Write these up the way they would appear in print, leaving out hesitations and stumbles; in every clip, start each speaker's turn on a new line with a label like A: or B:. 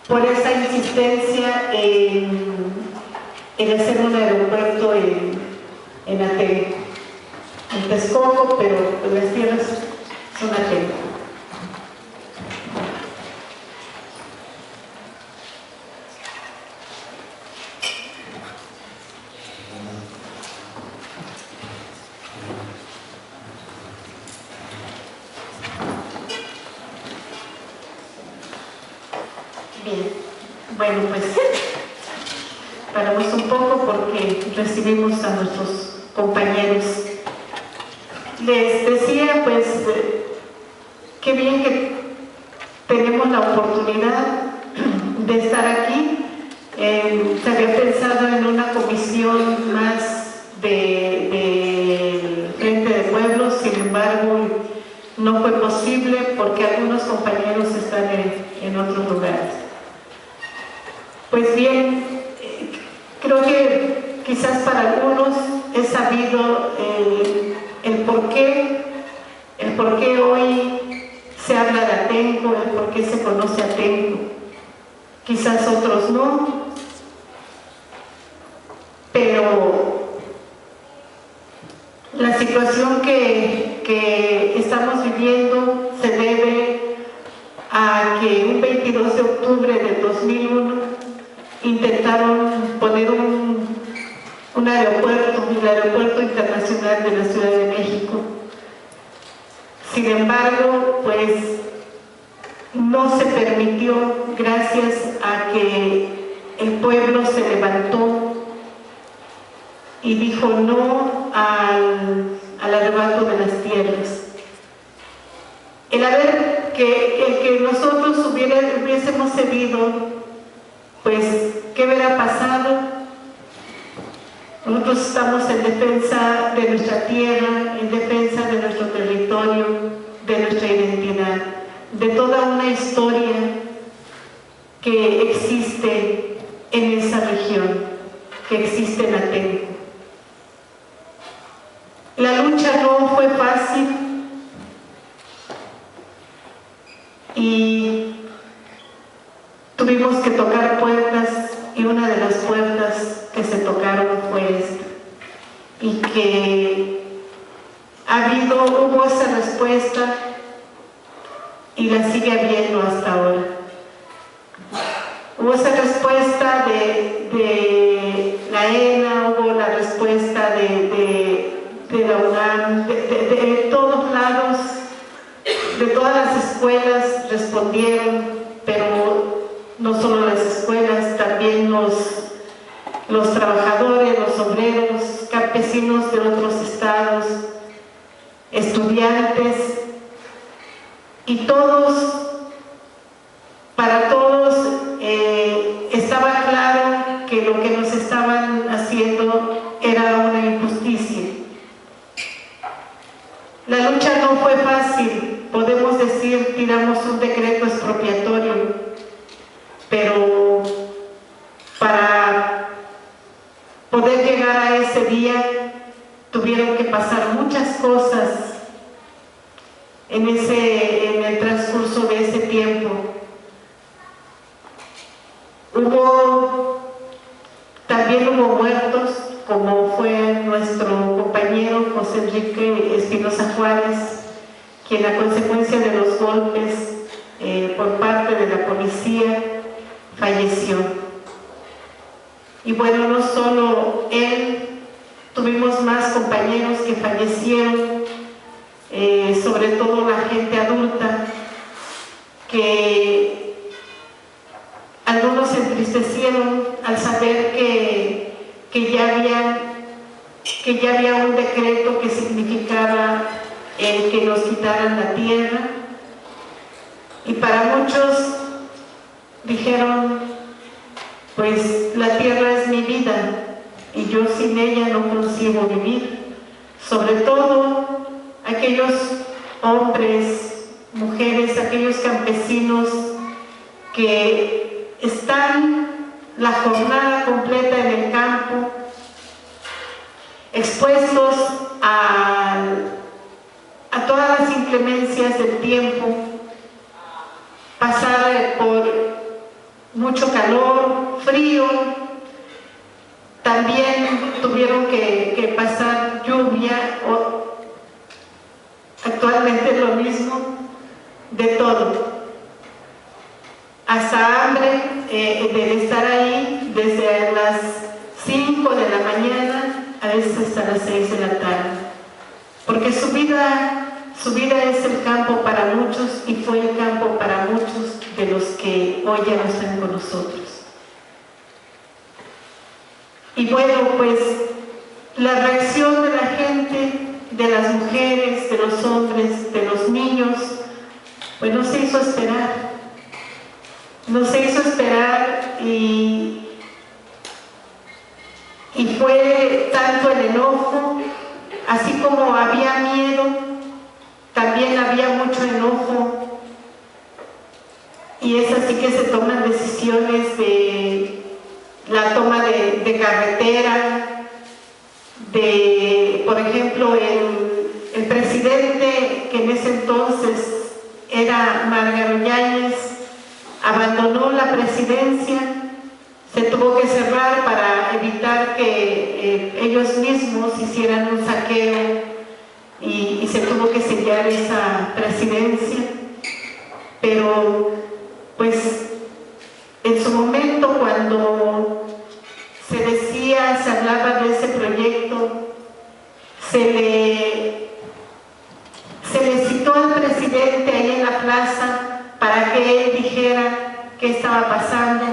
A: por esa insistencia en hacer un aeropuerto en Texcoco, pero las tierras son Atenco. Bien, bueno, pues paramos un poco porque recibimos a nuestros compañeros. Les decía, pues, qué bien que tenemos la oportunidad de estar aquí. Se había pensado en una comisión más del Frente de Pueblos, sin embargo, no fue posible porque algunos compañeros están en otros lugares. Pues bien, creo que quizás para algunos es sabido el por qué hoy se habla de Atenco, el por qué se conoce Atenco. Quizás otros no, pero la situación que estamos viviendo se debe a que un 22 de octubre del 2001 intentaron poner un aeropuerto, el Aeropuerto Internacional de la Ciudad de México. Sin embargo, pues no se permitió gracias a que el pueblo se levantó y dijo no al arrebato de las tierras. El que nosotros hubiésemos cedido, pues, ¿qué hubiera pasado? Nosotros estamos en defensa de nuestra tierra, en defensa de nuestro territorio, de nuestra identidad, de toda una historia que existe en esa región, que existe en Atenco. La lucha no fue fácil y tuvimos que tocar puertas, y una de las puertas que se tocaron fue esta, y que hubo esa respuesta y la sigue habiendo hasta ahora. Hubo esa respuesta de la ENA, hubo la respuesta de la UNAM, de todos lados, de todas las escuelas respondieron, pero no solo las escuelas, también los trabajadores, los obreros, campesinos de otros estados, estudiantes, y todos, para todos estaba claro que lo que nos estaban haciendo era una injusticia. La lucha no fue fácil, podemos decir, tiramos un decreto expropiatorio, pero para poder llegar a ese día tuvieron que pasar muchas cosas en el transcurso de ese tiempo. También hubo muertos, como fue nuestro compañero José Enrique Espinosa Juárez, quien a consecuencia de los golpes por parte de la policía falleció. Y bueno, no solo él, tuvimos más compañeros que fallecieron, sobre todo la gente adulta, que algunos se entristecieron al saber que ya había un decreto que significaba el que nos quitaran la tierra, y para muchos dijeron, pues la tierra es mi vida y yo sin ella no consigo vivir. Sobre todo aquellos hombres, mujeres, aquellos campesinos que están la jornada completa en el campo, expuestos a todas las inclemencias del tiempo, pasar por mucho calor, frío, también tuvieron que pasar lluvia, actualmente es lo mismo, de todo, hasta hambre, de estar ahí desde las 5 de la mañana, a veces hasta las 6 de la tarde, porque su vida es el campo para muchos y fue el campo para muchos de los que hoy ya no están con nosotros. Y bueno, pues la reacción de la gente, de las mujeres, de los hombres, de los niños, pues no se hizo esperar. No se hizo esperar y fue tanto el enojo, así como había miedo, también había mucho enojo, y es así que se toman decisiones de la toma de carretera, por ejemplo, el presidente que en ese entonces era Margarito Yáñez, abandonó la presidencia, se tuvo que cerrar para evitar que ellos mismos hicieran un saqueo y se tuvo que sellar esa presidencia, pero pues en su momento cuando se hablaba de ese proyecto, se le citó al presidente ahí en la plaza para que él dijera qué estaba pasando.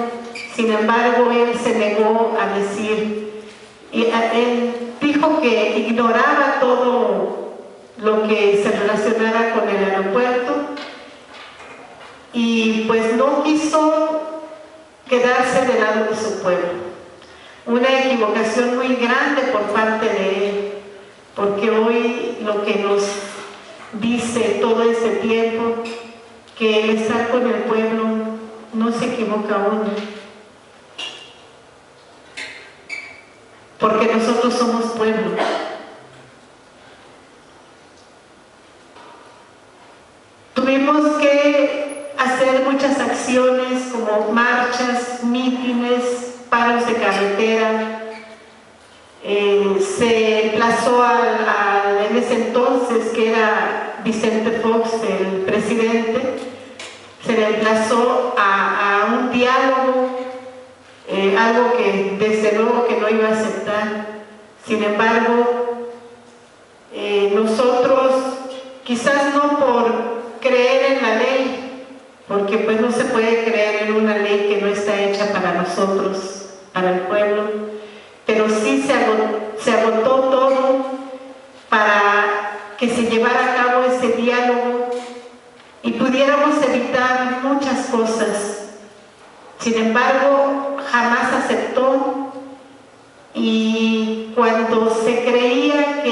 A: Sin embargo, él se negó a decir, y él dijo que ignoraba todo lo que se relacionara con el aeropuerto y pues no quiso quedarse del lado de su pueblo. Una equivocación muy grande por parte de él, porque hoy lo que nos dice todo este tiempo, que el estar con el pueblo no se equivoca uno, porque nosotros somos pueblo. Tuvimos que hacer muchas acciones como marchas, mítines, paros de carretera. Se emplazó en ese entonces, que era Vicente Fox, el presidente, se le emplazó a un diálogo, algo que desde luego que no iba a aceptar. Sin embargo, nosotros, quizás no por creer en la ley, porque pues no se puede creer en una ley que no está hecha para nosotros, para el pueblo, pero sí se agotó todo para que se llevara a cabo ese diálogo y pudiéramos evitar muchas cosas. Sin embargo, jamás aceptó, y cuando se creía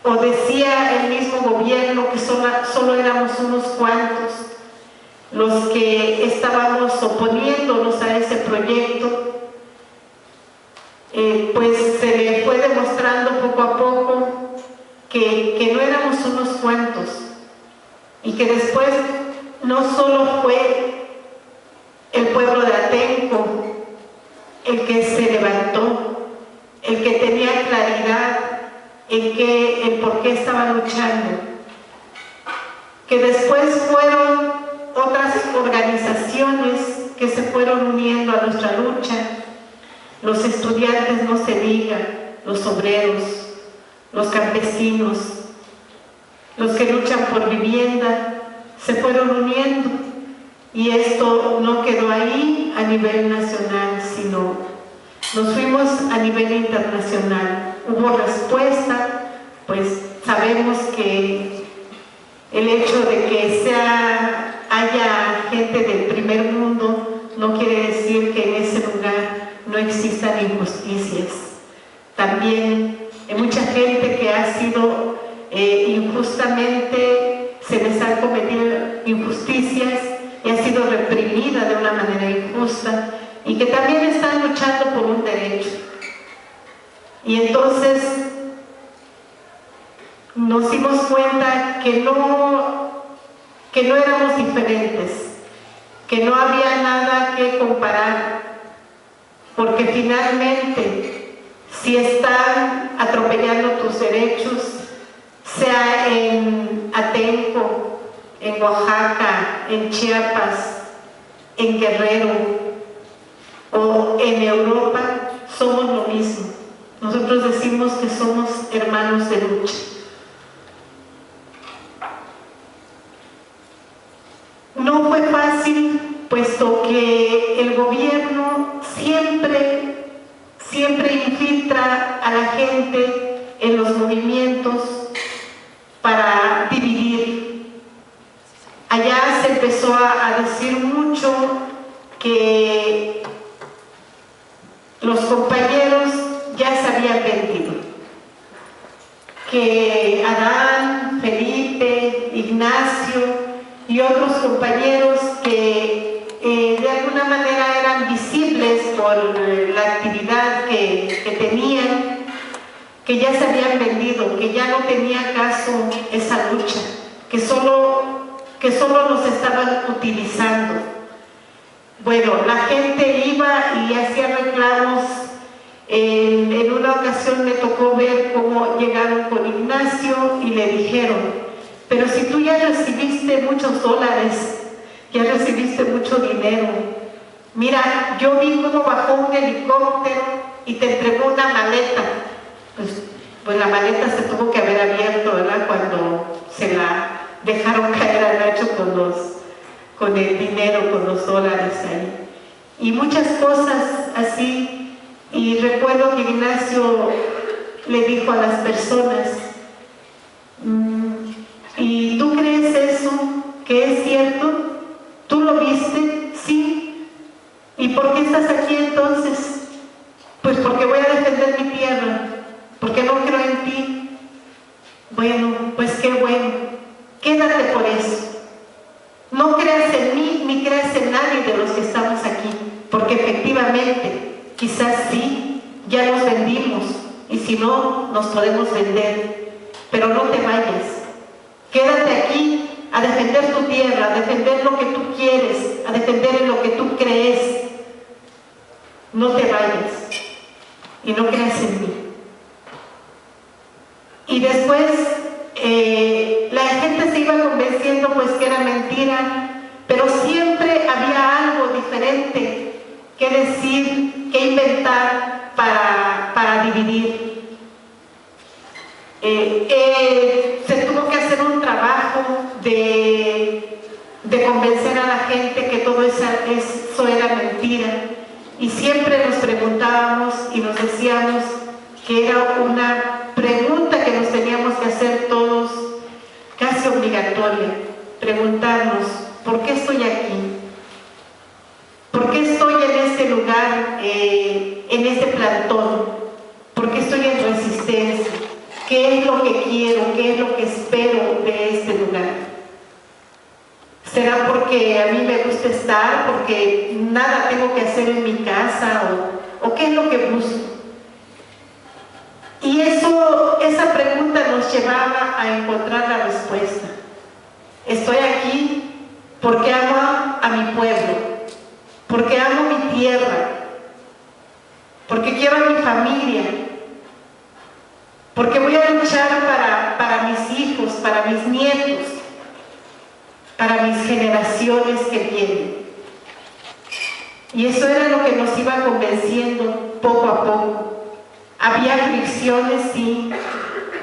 A: o decía el mismo gobierno que solo éramos unos cuantos los que estábamos oponiéndonos a ese proyecto, pues se le fue demostrando poco a poco que no éramos unos cuantos, y que después no solo fue el pueblo de Atenco el que se levantó, el que tenía claridad en por qué estaba luchando, que después fueron otras organizaciones que se fueron uniendo a nuestra lucha, los estudiantes no se diga, los obreros, los campesinos, los que luchan por vivienda, se fueron uniendo, y esto no quedó ahí a nivel nacional, sino nos fuimos a nivel internacional. Hubo respuesta, pues sabemos que el hecho de que haya gente del primer mundo no quiere decir que en ese lugar no existan injusticias. También hay mucha gente que ha sido injustamente, se les han cometido injusticias y ha sido reprimida de una manera injusta, y que también están luchando por un derecho. Y entonces nos dimos cuenta que no éramos diferentes, que no había nada que comparar, porque finalmente, si están atropellando tus derechos, sea en Atenco, en Oaxaca, en Chiapas, en Guerrero o en Europa, somos lo mismo. Nosotros decimos que somos hermanos de lucha. No fue fácil, puesto que el gobierno siempre infiltra a la gente en los movimientos para dividir. Allá se empezó a decir mucho que los compañeros ya se habían vendido, que Adán, Felipe, Ignacio y otros compañeros que de alguna manera eran visibles por la actividad que tenían, que ya se habían vendido, que ya no tenía caso esa lucha, que solo nos estaban utilizando. Bueno, la gente iba y hacía reclamos. En una ocasión me tocó ver cómo llegaron con Ignacio y le dijeron: pero si tú ya recibiste muchos dólares, ya recibiste mucho dinero, mira, yo vi cómo bajó un helicóptero y te entregó una maleta. Pues la maleta se tuvo que haber abierto, ¿verdad?, cuando se la dejaron caer al Nacho con el dinero, con los dólares ahí. Y muchas cosas así. Y recuerdo que Ignacio le dijo a las personas: ¿y tú crees eso que es cierto? ¿Tú lo viste? Sí. ¿Y por qué estás aquí entonces? Pues porque voy a defender mi tierra, porque no creo en ti. Bueno, pues qué bueno, quédate por eso. No creas en mí ni creas en nadie de los que estamos aquí, porque efectivamente quizás sí, ya nos vendimos, y si no, nos podemos vender, pero no te vayas. Quédate aquí a defender tu tierra, a defender lo que tú quieres, a defender en lo que tú crees. No te vayas y no creas en mí. Y después la gente se iba convenciendo pues que era mentira, pero siempre había algo diferente que decir, que inventar para dividir. Se tuvo que hacer un trabajo de convencer a la gente que todo eso era mentira, y siempre nos preguntábamos y nos decíamos que era una pregunta que nos teníamos que hacer todos, casi obligatoria, preguntarnos: ¿por qué estoy aquí? ¿Por qué estoy en este lugar, en este plantón? ¿Por qué estoy en resistencia? ¿Qué es lo que quiero? ¿Qué es lo que espero de este lugar? ¿Será porque a mí me gusta estar? ¿Porque nada tengo que hacer en mi casa? ¿O qué es lo que busco? Y esa pregunta nos llevaba a encontrar la respuesta. Estoy aquí porque amo a mi pueblo, porque amo mi tierra, porque quiero a mi familia, porque voy a luchar para mis hijos, para mis nietos, para mis generaciones que vienen. Y eso era lo que nos iba convenciendo poco a poco. Había fricciones, sí,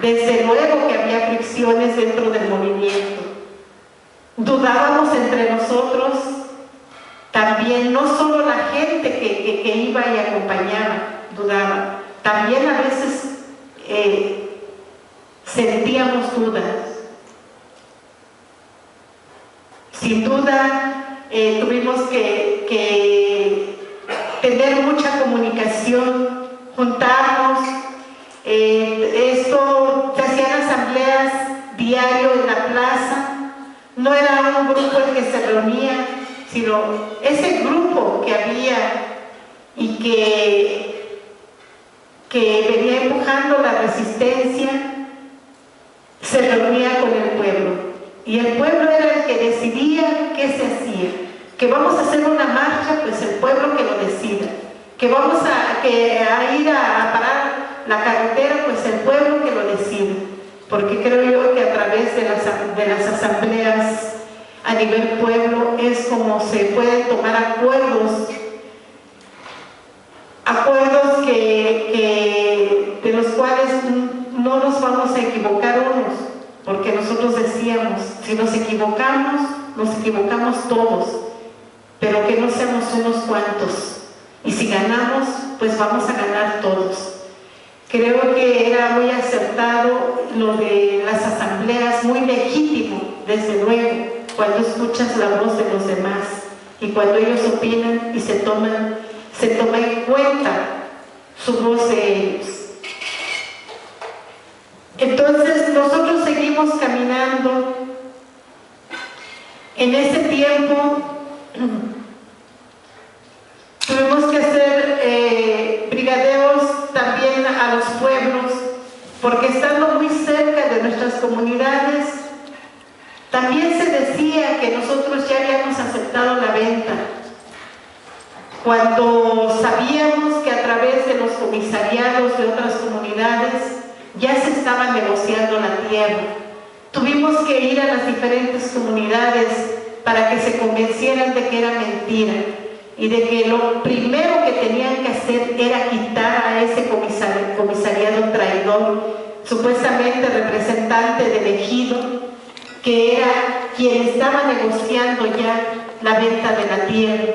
A: desde luego que había fricciones dentro del movimiento. Dudábamos entre nosotros. También no solo la gente que iba y acompañaba dudaba, también a veces sentíamos dudas. Sin duda tuvimos que tener mucha comunicación, juntarnos. Esto se hacían asambleas diario en la plaza. No era un grupo el que se reunía, sino ese grupo que había y que venía empujando la resistencia, se reunía con el pueblo. Y el pueblo era el que decidía qué se hacía, Que vamos a hacer una marcha, pues el pueblo que lo decida. Que vamos a ir a parar la carretera, pues el pueblo que lo decida. Porque creo yo que a través de las asambleas a nivel pueblo es como se pueden tomar acuerdos de los cuales no nos vamos a equivocar unos, porque nosotros decíamos, si nos equivocamos todos, pero que no seamos unos cuantos, y si ganamos, pues vamos a ganar todos. Creo que era muy acertado lo de las asambleas, muy legítimo, desde luego, cuando escuchas la voz de los demás y cuando ellos opinan y se toma en cuenta su voz de ellos. Entonces nosotros seguimos caminando. En ese tiempo tuvimos que hacer brigadeos también a los pueblos, porque estando muy cerca de nuestras comunidades, también se decía que nosotros ya habíamos aceptado la venta, cuando sabíamos que a través de los comisariados de otras comunidades ya se estaba negociando la tierra. Tuvimos que ir a las diferentes comunidades para que se convencieran de que era mentira y de que lo primero que tenían que hacer era quitar a ese comisariado traidor, supuestamente representante del ejido, que era quien estaba negociando ya la venta de la tierra.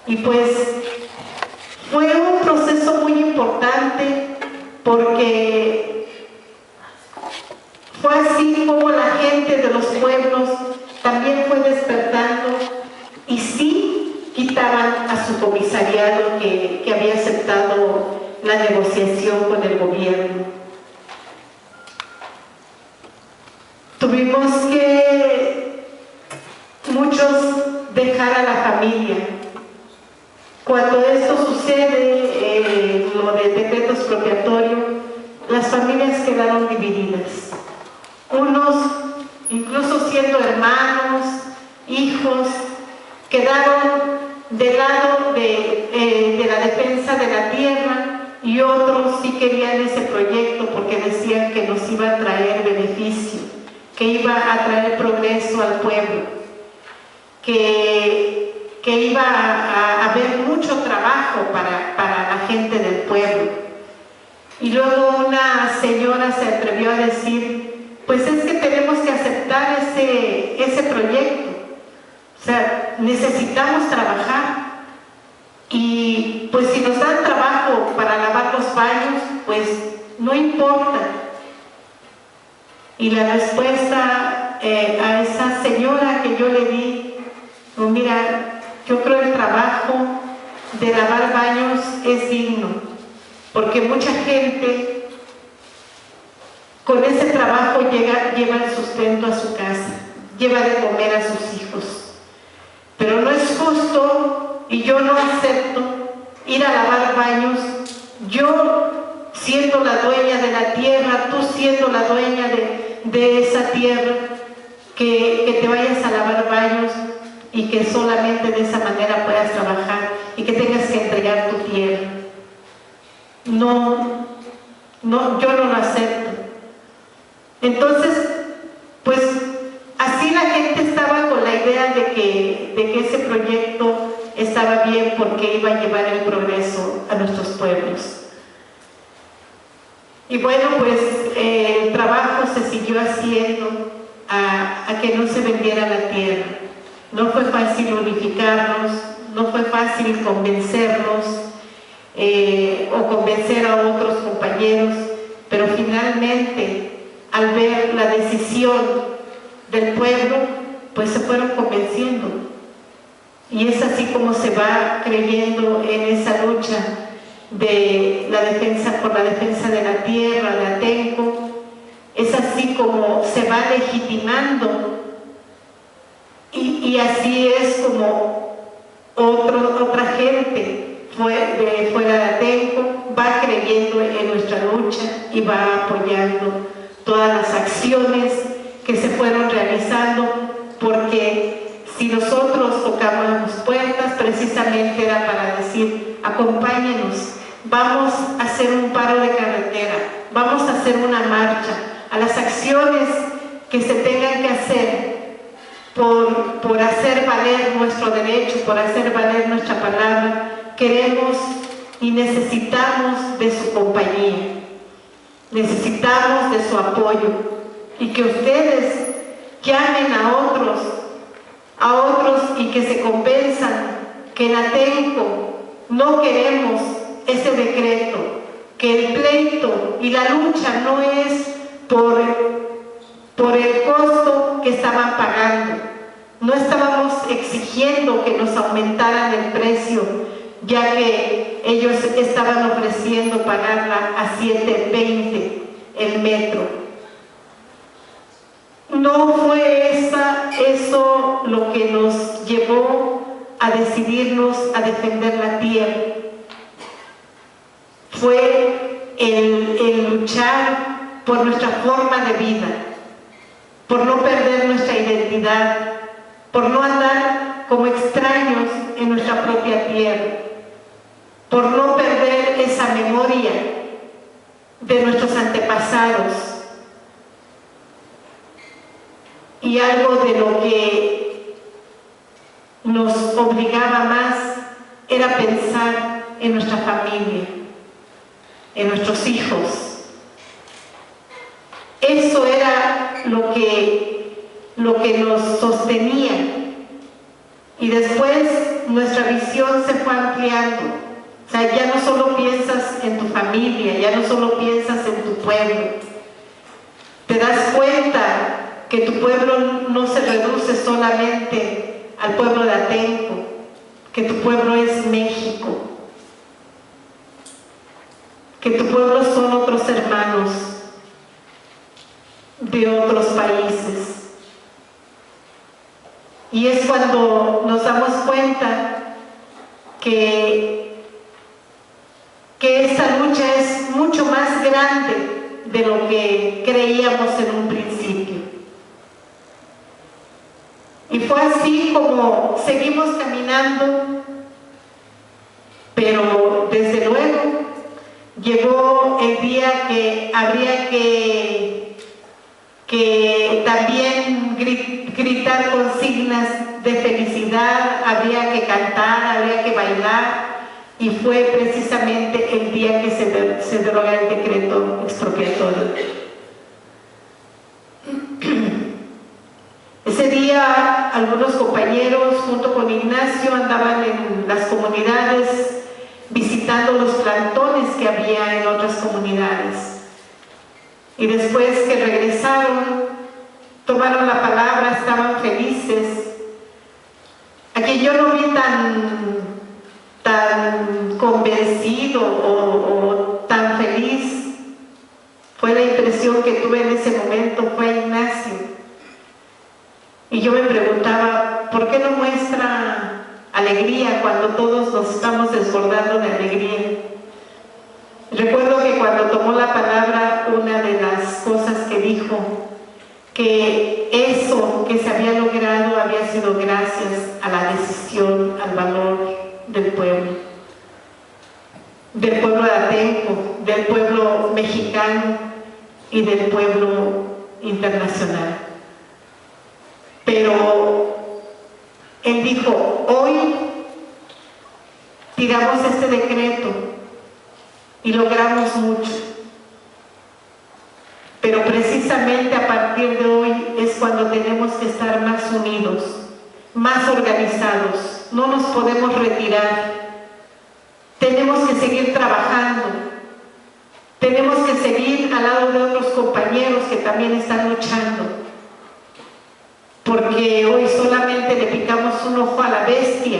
A: Y pues fue un proceso muy importante, porque fue así como la gente de los pueblos también fue despertando y sí quitaban a su comisariado que había aceptado la negociación con el gobierno. Tuvimos que muchos dejar a la familia. Cuando esto sucede, lo del decreto expropiatorio, las familias quedaron divididas. Unos, incluso siendo hermanos, hijos, quedaron del lado de la defensa de la tierra, y otros sí querían ese proyecto porque decían que nos iba a traer beneficio, que iba a traer progreso al pueblo, que iba a haber mucho trabajo para la gente del pueblo. Y luego una señora se atrevió a decir, pues es que tenemos que aceptar ese proyecto, o sea, necesitamos trabajar, y pues si nos dan trabajo para lavar los baños, pues no importa. Y la respuesta a esa señora que yo le di, no, mira, yo creo el trabajo de lavar baños es digno, porque mucha gente con ese trabajo lleva el sustento a su casa, lleva de comer a sus hijos. Pero no es justo, y yo no acepto ir a lavar baños, yo siendo la dueña de la tierra, tú siendo la dueña de esa tierra, que te vayas a lavar baños y que solamente de esa manera puedas trabajar y que tengas que entregar tu tierra. No, yo no lo acepto. Entonces, pues así la gente estaba con la idea de que ese proyecto estaba bien porque iba a llevar el progreso a nuestros pueblos. Y bueno, pues el trabajo se siguió haciendo a que no se vendiera la tierra. No fue fácil unificarnos, no fue fácil convencernos o convencer a otros compañeros, pero finalmente, al ver la decisión del pueblo, pues se fueron convenciendo. Y es así como se va creyendo en esa lucha de la defensa por la defensa de la tierra, de Atenco. Es así como se va legitimando, y así es como otra gente de fuera de Atenco va creyendo en nuestra lucha y va apoyando todas las acciones que se fueron realizando, porque si nosotros tocábamos puertas, precisamente era para decir, acompáñenos, vamos a hacer un paro de carretera, vamos a hacer una marcha, a las acciones que se tengan que hacer por hacer valer nuestro derecho, por hacer valer nuestra palabra. Queremos y necesitamos de su compañía, necesitamos de su apoyo, y que ustedes llamen a otros y que se convenzan que en Atenco no queremos ese decreto, que el pleito y la lucha no es por el costo que estaban pagando. No estábamos exigiendo que nos aumentaran el precio, ya que ellos estaban ofreciendo pagarla a $7.20 el metro. No fue eso lo que nos llevó a decidirnos a defender la tierra. Fue el luchar por nuestra forma de vida, por no perder nuestra identidad, por no andar como extraños en nuestra propia tierra, por no perder esa memoria de nuestros antepasados. Y algo de lo que nos obligaba más era pensar en nuestra familia, en nuestros hijos. Eso era lo que nos sostenía. Y después nuestra visión se fue ampliando. O sea, ya no solo piensas en tu familia, ya no solo piensas en tu pueblo. Te das cuenta que tu pueblo no se reduce solamente al pueblo de Atenco, que tu pueblo es México, que tu pueblo son otros hermanos de otros países. Y es cuando nos damos cuenta que esta lucha es mucho más grande de lo que creíamos en un principio. Y fue así como seguimos caminando, pero desde luego llegó el día que habría que también gritar consignas de felicidad, habría que cantar, habría que bailar, y fue precisamente el día que se deroga el decreto expropiatorio. Ese día algunos compañeros junto con Ignacio andaban en las comunidades visitando los plantones que había en otras comunidades, y después que regresaron tomaron la palabra, estaban felices. Aquí yo no vi tan convencido o tan feliz. Fue la impresión que tuve en ese momento, fue Ignacio. Y yo me preguntaba, ¿por qué no muestra alegría cuando todos nos estamos desbordando de alegría? Recuerdo que cuando tomó la palabra, una de las cosas que dijo, que eso que se había logrado había sido gracias a la decisión, al valor del pueblo de Atenco, del pueblo mexicano y del pueblo internacional. Pero él dijo, hoy tiramos este decreto y logramos mucho, pero precisamente a partir de hoy es cuando tenemos que estar más unidos, más organizados. No nos podemos retirar, tenemos que seguir trabajando, tenemos que seguir al lado de otros compañeros que también están luchando, porque hoy solamente le picamos un ojo a la bestia,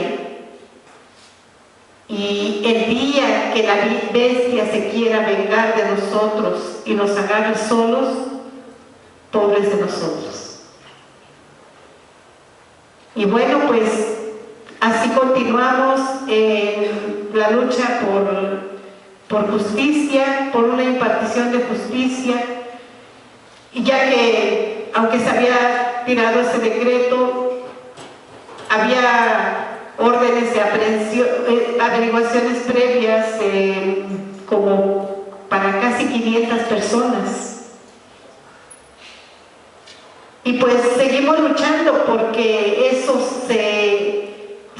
A: y el día que la bestia se quiera vengar de nosotros y nos agarre solos, pobres de nosotros. Y bueno, pues así continuamos en la lucha por justicia, por una impartición de justicia, y ya que aunque se había tirado ese decreto, había órdenes de aprehensión, averiguaciones previas como para casi 500 personas. Y pues seguimos luchando porque eso se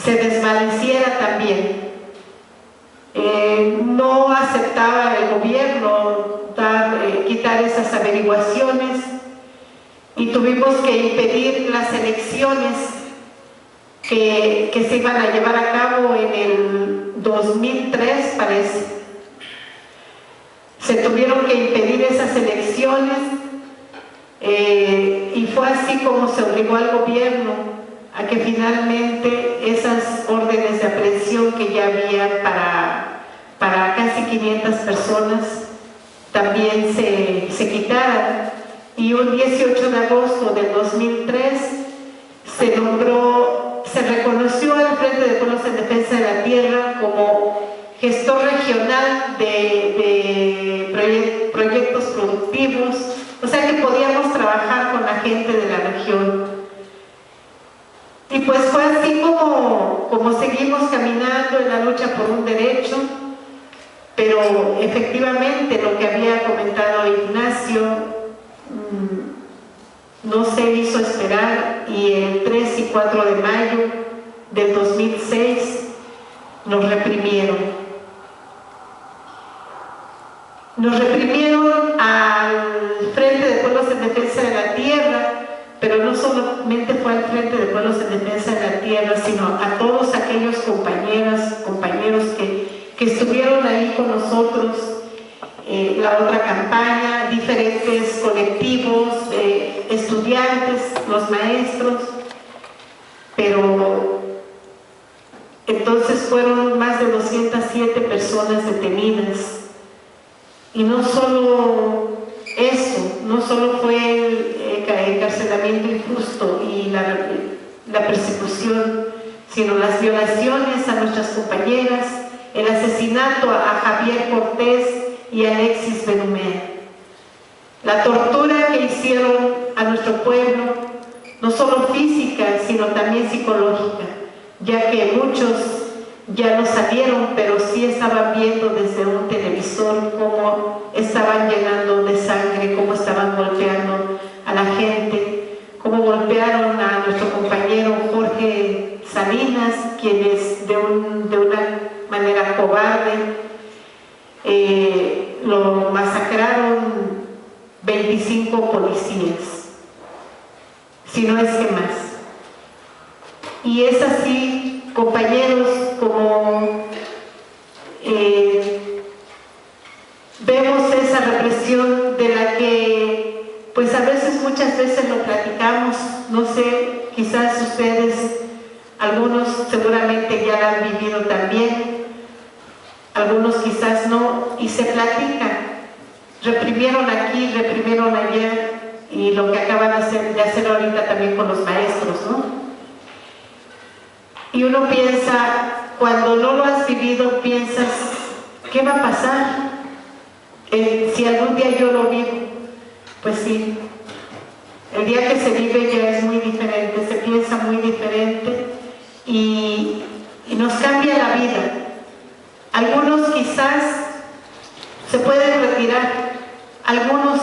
A: desvaneciera también. No aceptaba el gobierno quitar esas averiguaciones y tuvimos que impedir las elecciones que se iban a llevar a cabo en el 2003, parece. Se tuvieron que impedir esas elecciones y fue así como se obligó al gobierno a que finalmente esas órdenes de aprehensión que ya había para casi 500 personas también se quitaran. Y un 18 de agosto del 2003 se reconoció al Frente de Pueblos en Defensa de la Tierra como gestor regional de proyectos productivos, o sea que podíamos trabajar con la gente de la región. Y pues fue así como seguimos caminando en la lucha por un derecho, pero efectivamente lo que había comentado Ignacio no se hizo esperar, y el 3 y 4 de mayo del 2006 nos reprimieron. Nos reprimieron al Frente de Pueblos en Defensa de la Tierra, pero no solamente fue al Frente de Pueblos en Defensa de la Tierra, sino a todos aquellos compañeros que estuvieron ahí con nosotros, la otra campaña, diferentes colectivos, estudiantes, los maestros, pero entonces fueron más de 207 personas detenidas. Y no solo eso, no solo fue el encarcelamiento injusto y la persecución, sino las violaciones a nuestras compañeras, el asesinato a Javier Cortés y a Alexis Benumea, la tortura que hicieron a nuestro pueblo, no solo física, sino también psicológica, ya que muchos ya no salieron, pero sí estaban viendo desde un televisor cómo estaban llenando de sangre, cómo estaban golpeando a la gente, cómo golpearon a nuestro compañero Jorge Salinas, quienes de una manera cobarde lo masacraron 25 policías, si no es que más. Y es así, compañeros, como vemos esa represión de la que pues a veces, muchas veces lo platicamos, no sé, quizás ustedes, algunos seguramente ya la han vivido también, algunos quizás no, y se platica, reprimieron aquí, reprimieron allá, y lo que acaban de hacer ahorita también con los maestros, ¿no? Y uno piensa, cuando no lo has vivido, piensas, ¿qué va a pasar? Si algún día yo lo vivo, pues sí, el día que se vive ya es muy diferente, se piensa muy diferente y nos cambia la vida. Algunos quizás se pueden retirar, algunos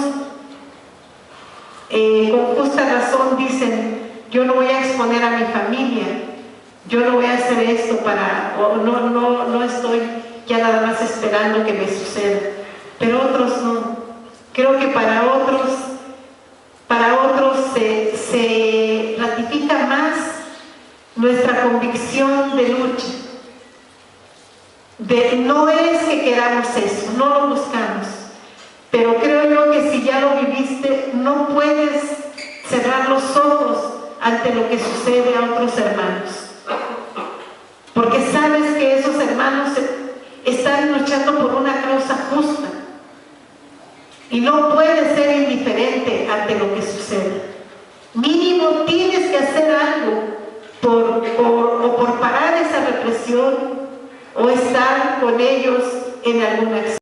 A: con justa razón dicen, yo no voy a exponer a mi familia, yo no voy a hacer esto no estoy ya nada más esperando que me suceda. Pero otros no. Creo que para otros se ratifica más nuestra convicción de lucha. No es que queramos eso, no lo buscamos. Pero creo yo que si ya lo viviste, no puedes cerrar los ojos ante lo que sucede a otros hermanos. Porque sabes que esos hermanos están luchando por una causa justa. Y no puedes ser indiferente ante lo que sucede. Mínimo tienes que hacer algo por parar esa represión o estar con ellos en alguna acción.